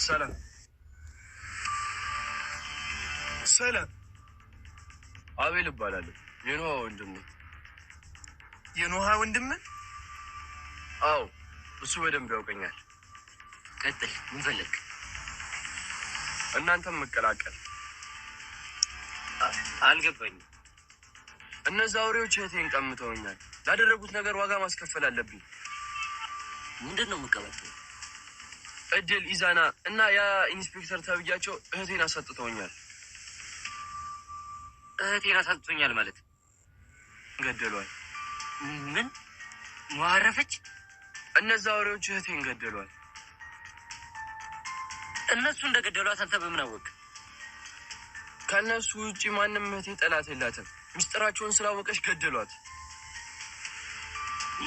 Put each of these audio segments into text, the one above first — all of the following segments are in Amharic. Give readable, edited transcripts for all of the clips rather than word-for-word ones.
ሰላም ሰላም አቤል እባላለሁ። የኖሃ ወንድም ነኝ። የኖሃ ወንድም? አዎ፣ እሱ በደንብ ያውቀኛል። ቀጥል፣ ምን ፈለግ? እናንተም መቀላቀል። አልገባኝም። እነዛ አውሬዎች እህቴን ቀምተውኛል። ላደረጉት ነገር ዋጋ ማስከፈል አለብኝ። ምንድን ነው የምቀበለው? እድል፣ ኢዛና እና ያ ኢንስፔክተር ተብያቸው እህቴን አሳጥተውኛል። እህቴን አሳጥቶኛል ማለት ገደሏል። ምን ማረፈች? እነዛ አውሬዎች እህቴን ገደሏል። እነሱ እንደገደሏት አንተ በምን አወቅ? ከእነሱ ውጪ ማንም እህቴ ጠላት የላትም። ሚስጥራቸውን ስላወቀች ገደሏት።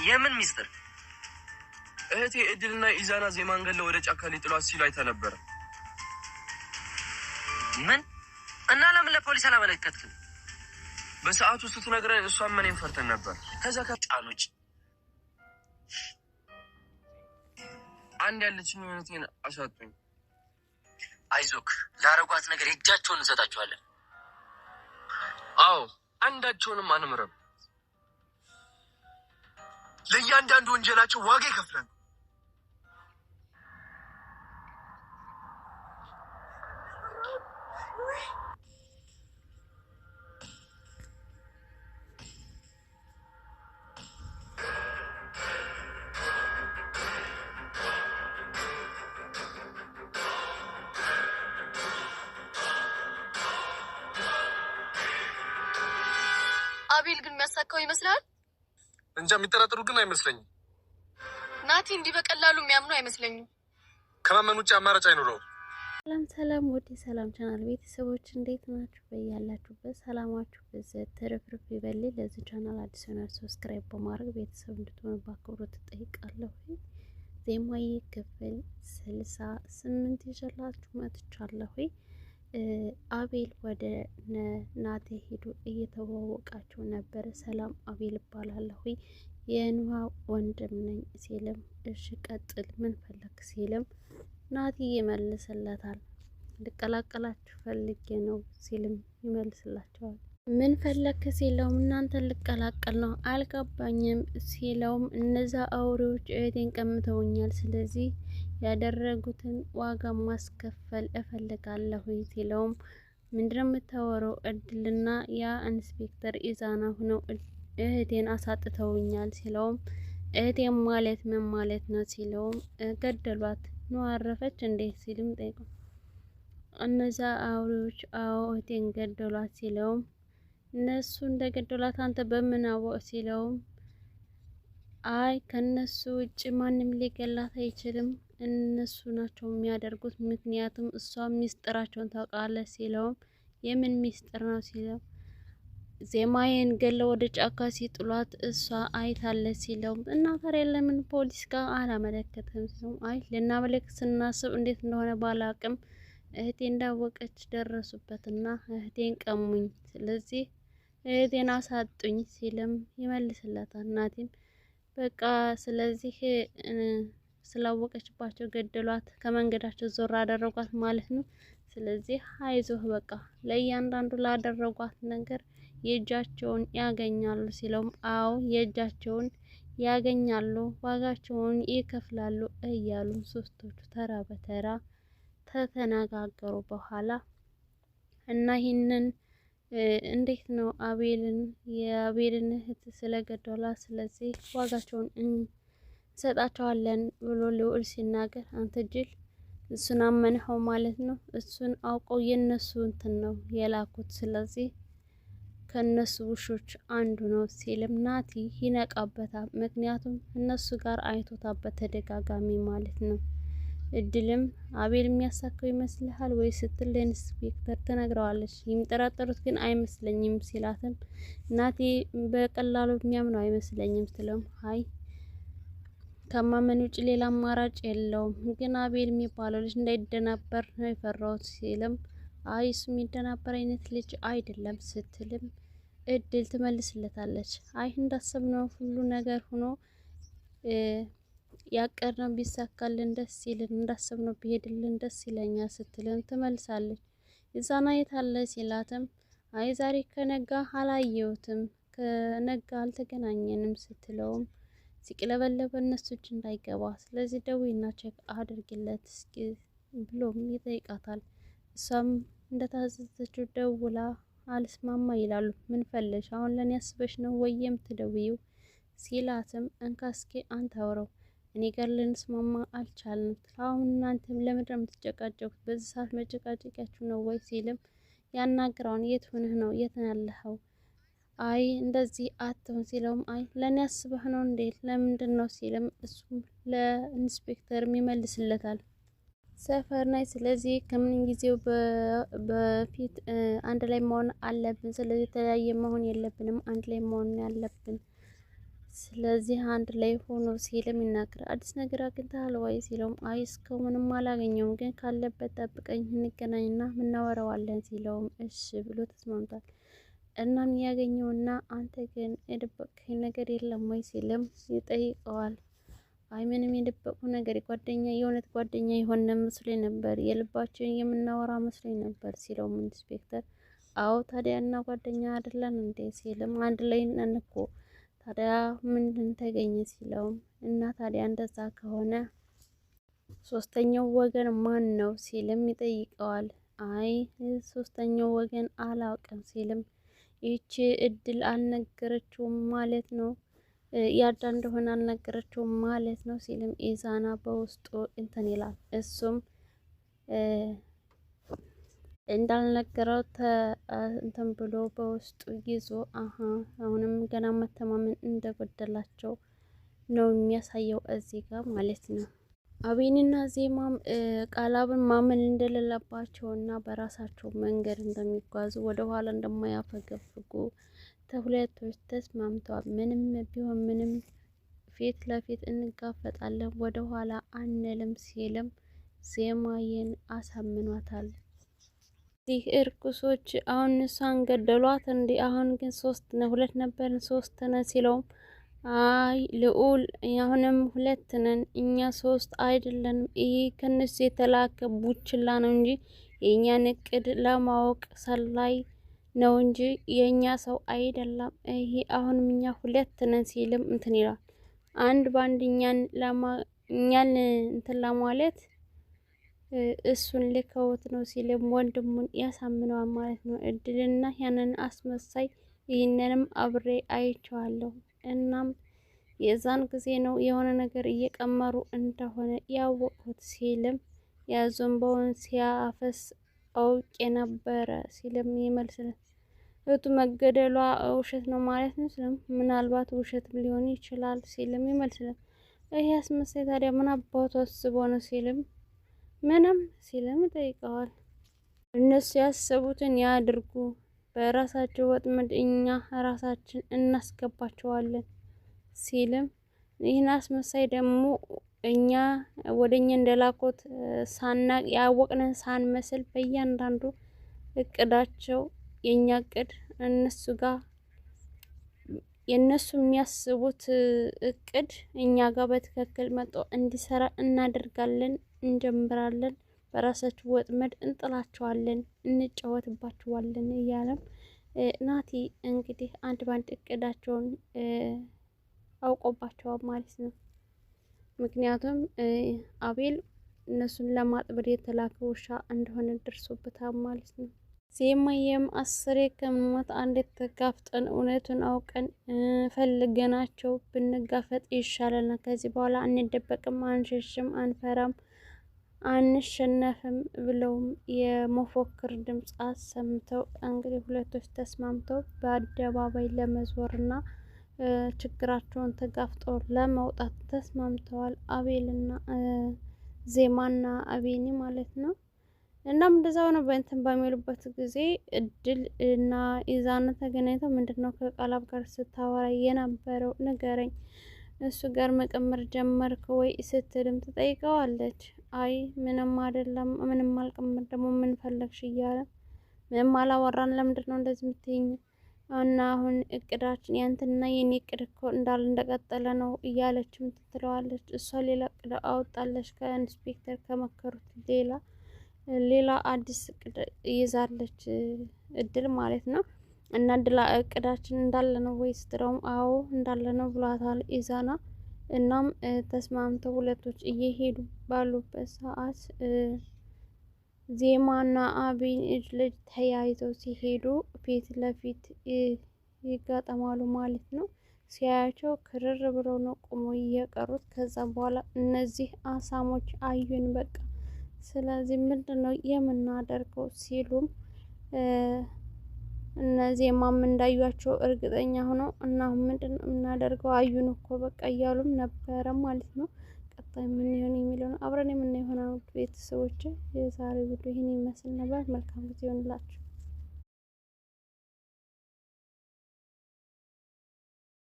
የምን ሚስጥር? እህቴ እድልና ኢዛና ዜማን ገለው ወደ ጫካ ሊጥሏት ሲሉ አይታ ነበር። ምን? እና ለምን ለፖሊስ አላመለከትክም? በሰዓቱ ስትነግረን እሷን እኔን ፈርተን ነበር። ከዛ ከጫኖች አንድ ያለችኝ እህቴን አሳጡኝ። አይዞክ፣ ላረጓት ነገር እጃቸውን እንሰጣቸዋለን። አዎ፣ አንዳቸውንም አንምረም። ለእያንዳንዱ ወንጀላቸው ዋጋ ይከፍላል። አቤል ግን የሚያሳካው ይመስላል። እንጃ፣ የሚጠራጥሩ ግን አይመስለኝም። ናቲ እንዲህ በቀላሉ የሚያምኑ አይመስለኝም። ከማመን ውጭ አማራጭ አይኖረውም። ሰላም ሰላም፣ ወደ ሰላም ቻናል ቤተሰቦች እንዴት ናችሁ? በያላችሁበት ሰላማችሁ በዘት ተረፍርፍ ይበል። ለዚህ ቻናል አዲስ ሆናችሁ ሰብስክራይብ በማድረግ ቤተሰብ እንድትሆኑ በአክብሮት እጠይቃለሁ። ዜማዬ ክፍል 68 ይዤላችሁ መጥቻለሁ። አቤል ወደ ናቲ ሄዱ እየተዋወቃቸው ነበር። ሰላም አቤል እባላለሁ፣ የኖሃ ወንድም ነኝ ሲልም እሺ ቀጥል ምን ፈለክ ሲልም ናቲ ይመልስለታል። ልቀላቀላችሁ ፈልጌ ነው ሲልም ይመልስላቸዋል። ምን ፈለክ ሲለውም እናንተን ልቀላቀል ነው አልገባኝም ሲለውም እነዛ አውሬዎች እህቴን ቀምተውኛል፣ ስለዚህ ያደረጉትን ዋጋ ማስከፈል እፈልጋለሁ ሲለውም ምንድነው የምታወራው? እድልና ያ ኢንስፔክተር ኢዛና ሆነው እህቴን አሳጥተውኛል ሲለውም እህቴን ማለት ምን ማለት ነው ሲለውም ገደሏት ነው አረፈች እንዴ ሲልም ጠይቀው እነዛ አውሬዎች አዎ እህቴን ገደሏት ሲለውም እነሱ እንደገደሏት አንተ በምን አወቅ ሲለውም አይ ከነሱ ውጭ ማንም ሊገላት አይችልም፣ እነሱ ናቸው የሚያደርጉት፣ ምክንያቱም እሷ ሚስጥራቸውን ታውቃለች ሲለውም የምን ሚስጥር ነው ሲለው ዜማዬን ገለው ወደ ጫካ ሲጥሏት እሷ አይታለች ሲለውም እና ታዲያ ለምን ፖሊስ ጋር አላመለከትም ሲለው አይ ልናመለክት ስናስብ እንዴት እንደሆነ ባላቅም እህቴ እንዳወቀች ደረሱበትና እህቴን ቀሙኝ፣ ስለዚህ እህቴን አሳጡኝ ሲልም ይመልስለታል። ናቲም በቃ ስለዚህ ስላወቀችባቸው ገደሏት፣ ከመንገዳቸው ዞር አደረጓት ማለት ነው። ስለዚህ አይዞህ በቃ ለእያንዳንዱ ላደረጓት ነገር የእጃቸውን ያገኛሉ ሲለውም አዎ የእጃቸውን ያገኛሉ፣ ዋጋቸውን ይከፍላሉ እያሉ ሶስቶቹ ተራ በተራ ተተነጋገሩ በኋላ እና ይህንን እንዴት ነው የአቤልን እህት ስለገደሏት ስለዚህ ዋጋቸውን እንሰጣቸዋለን ብሎ ልዑል ሲናገር አንተ ጅል እሱን አመንኸው ማለት ነው። እሱን አውቀው የነሱ እንትን ነው የላኩት፣ ስለዚህ ከነሱ ውሾች አንዱ ነው ሲልም ናቲ ይነቃበታል። ምክንያቱም እነሱ ጋር አይቶታል በተደጋጋሚ ማለት ነው። እድልም አቤል የሚያሳካው ይመስልሃል ወይ ስትል ለኢንስፔክተር ትነግረዋለች። የሚጠራጠሩት ግን አይመስለኝም ሲላትም ናቲ በቀላሉ የሚያምነው አይመስለኝም ስትለም አይ ከማመን ውጭ ሌላ አማራጭ የለውም፣ ግን አቤል የሚባለው ልጅ እንዳይደናበር ነው የፈራሁት ሲልም አይ እሱ የሚደናበር አይነት ልጅ አይደለም ስትልም እድል ትመልስለታለች። አይ እንዳሰብነው ሁሉ ነገር ሆኖ ያቀድነው ቢሳካልን ደስ ይልን፣ እንዳሰብነው ቢሄድልን ደስ ይለኛል ስትልም ትመልሳለች። ኢዛና የት አለ ሲላትም አይ ዛሬ ከነጋ አላየሁትም፣ ከነጋ አልተገናኘንም ስትለውም ሲቅለበለበ እነሱ እጅ እንዳይገባ ስለዚህ ደዊና ቼክ አድርግለት እስኪ ብሎም ይጠይቃታል። እሷም እንደታዘዘችው ደውላ አልስማማ ይላሉ። ምን ፈለሽ? አሁን ለኔ ያስበሽ ነው ወይ የምትደውይው ሲላትም እንካ እስኪ አንተ አውራው እኔ ጋር ልንስማማ አልቻልንም። አሁን እናንተም ለምንድን ነው የምትጨቃጨቁት? በዚህ ሰዓት መጨቃጨቂያችሁ ነው ወይ ሲልም ያናግራውን የት ሆነህ ነው የት ነው ያለኸው? አይ እንደዚህ አትሆን ሲለውም አይ ለኔ ያስበህ ነው እንዴ ለምንድን ነው ሲልም እሱም ለኢንስፔክተርም ይመልስለታል። ሰፈር ናይ ስለዚህ ከምን ጊዜው በፊት አንድ ላይ መሆን አለብን። ስለዚህ የተለያየ መሆን የለብንም፣ አንድ ላይ መሆን ያለብን። ስለዚህ አንድ ላይ ሆኖ ሲልም ይናገራል። አዲስ ነገር አግኝተሃል ወይ ሲለውም አይ እስካሁን ምንም አላገኘውም፣ ግን ካለበት ጠብቀኝ እንገናኝና ምናወራዋለን ሲለውም እሺ ብሎ ተስማምቷል። እናም ያገኘውና አንተ ግን የደበቅከኝ ነገር የለም ወይ ሲልም ይጠይቀዋል። አይ ምንም የደበቁ ነገር ጓደኛ የእውነት ጓደኛ የሆነ መስሎኝ ነበር፣ የልባችን የምናወራ መስሎኝ ነበር ሲለውም ኢንስፔክተር አዎ ታዲያ እና ጓደኛ አይደለን እንዴ ሲልም አንድ ላይ ነን እኮ ታዲያ ምንድን ተገኘ ሲለውም እና ታዲያ እንደዛ ከሆነ ሶስተኛው ወገን ማን ነው ሲልም ይጠይቀዋል። አይ ሶስተኛው ወገን አላውቅም ሲልም ይቺ እድል አልነገረችውም ማለት ነው ያዳ እንደሆነ አልነገረችውም ማለት ነው ሲልም ኢዛና በውስጡ እንትን ይላል። እሱም እንዳልነገረው እንትን ብሎ በውስጡ ይዞ አሁንም ገና መተማመን እንደጎደላቸው ነው የሚያሳየው እዚህ ጋር ማለት ነው። አቤኒና ዜማም ቃላብን ማመን እንደሌለባቸውና በራሳቸው መንገድ እንደሚጓዙ ወደ ኋላ እንደማያፈገፍጉ ተሁለቶች ተስማምተዋል። ምንም ቢሆን ምንም ፊት ለፊት እንጋፈጣለን፣ ወደ ኋላ አንልም ሲልም ዜማዬን አሳምኗታል። ይህ እርኩሶች አሁን እሷን ገደሏት እንዲ አሁን ግን 2 ነበርን 3 ነን ሲለውም አይ ልዑል አሁንም 2 ነን እኛ 3 አይደለንም። ይሄ ከነሱ የተላከ ቡችላ ነው እንጂ የእኛን እቅድ ለማወቅ ሰላይ ነው እንጂ የኛ ሰው አይደለም። ይሄ አሁንም እኛ 2 ነን ሲልም እንትን ይላል። አንድ ባንድ እኛን እንትን ለማለት እሱን ልከውት ነው ሲልም ወንድሙን ያሳምነዋል ማለት ነው። እድልና ያንን አስመሳይ ይህንንም አብሬ አይቼዋለሁ። እናም የዛን ጊዜ ነው የሆነ ነገር እየቀመሩ እንደሆነ ያወቅሁት ሲልም ያዞንበውን ሲያፈስ አውቄ ነበረ ሲልም ይመልስል። እህቱ መገደሏ ውሸት ነው ማለት ነው ሲልም ምናልባት ውሸትም ሊሆን ይችላል ሲልም ይመልስል። ይሄ አስመሳይ ታዲያ ምን አባቱ አስቦ ነው ሲልም ምንም ሲልም ይጠይቀዋል። እነሱ ያሰቡትን ያድርጉ፣ በራሳቸው ወጥመድ እኛ ራሳችን እናስገባቸዋለን ሲልም ይህን አስመሳይ ደግሞ እኛ ወደኛ እንደላኮት ሳናቅ ያወቅነን ሳንመስል በእያንዳንዱ እቅዳቸው የኛ እቅድ እነሱ ጋር የነሱ የሚያስቡት እቅድ እኛ ጋር በትክክል መጥቶ እንዲሰራ እናደርጋለን፣ እንጀምራለን፣ በራሳቸው ወጥመድ እንጥላቸዋለን፣ እንጫወትባቸዋለን እያለም ናቲ እንግዲህ አንድ ባንድ እቅዳቸውን አውቆባቸዋል ማለት ነው። ምክንያቱም አቤል እነሱን ለማጥመድ የተላከ ውሻ እንደሆነ ደርሶበታል ማለት ነው። ዜማዬም 10 ከመሞት አንዴ ተጋፍጠን እውነቱን አውቀን ፈልገናቸው ብንጋፈጥ ይሻለናል። ከዚህ በኋላ አንደበቅም፣ አንሸሽም፣ አንፈራም፣ አንሸነፍም ብለውም የመፎክር ድምፅ አሰምተው እንግዲህ ሁለቶች ተስማምተው በአደባባይ ለመዞርና ችግራቸውን ተጋፍጠው ለመውጣት ተስማምተዋል። አቤልና ዜማና አቤኒ ማለት ነው። እናም እንደዛው ነው። በእንትን በሚሉበት ጊዜ እድል እና ኢዛና ተገናኝተው ምንድነው ከቃላብ ጋር ስታወራ የነበረው ንገረኝ፣ እሱ ጋር መቀመር ጀመርክ ወይ ስትልም ትጠይቀዋለች። አይ ምንም አይደለም፣ ምንም አልቀመር፣ ደግሞ ምን ፈለግሽ እያለ ምንም አላወራን፣ ለምንድነው እንደዚህ የምትይኝ? እና አሁን እቅዳችን ያንተና የኔ እቅድ እኮ እንዳል እንደቀጠለ ነው እያለችም ትለዋለች። እሷ ሌላ እቅድ አወጣለች ከኢንስፔክተር ከመከሩት ሌላ አዲስ እቅድ ይዛለች እድል ማለት ነው። እና እቅዳችን እንዳለ ነው ወይስ ስትለውም አዎ እንዳለ ነው ብሏታል ኢዛና። እናም ተስማምተው ሁለቶች እየሄዱ ባሉበት ሰዓት ዜማና አቢን እጅ ለእጅ ተያይዘው ሲሄዱ ፊት ለፊት ይጋጠማሉ ማለት ነው። ሲያያቸው ክርር ብለው ነው ቆሞ እየቀሩት። ከዛ በኋላ እነዚህ አሳሞች አዩን በቃ ስለዚህ ምንድነው የምናደርገው ሲሉም እነዚህማም እንዳዩቸው እርግጠኛ ሆነው እና ምንድነው የምናደርገው አዩን እኮ በቃ እያሉም ነበረ ማለት ነው። ቀጣይ ምን ይሆን የሚለውን አብረን የምናየው ይሆናል። ቤተሰቦች የዛሬው ቪዲዮ ይህን ይመስል ነበር። መልካም ጊዜ ይሁንላችሁ።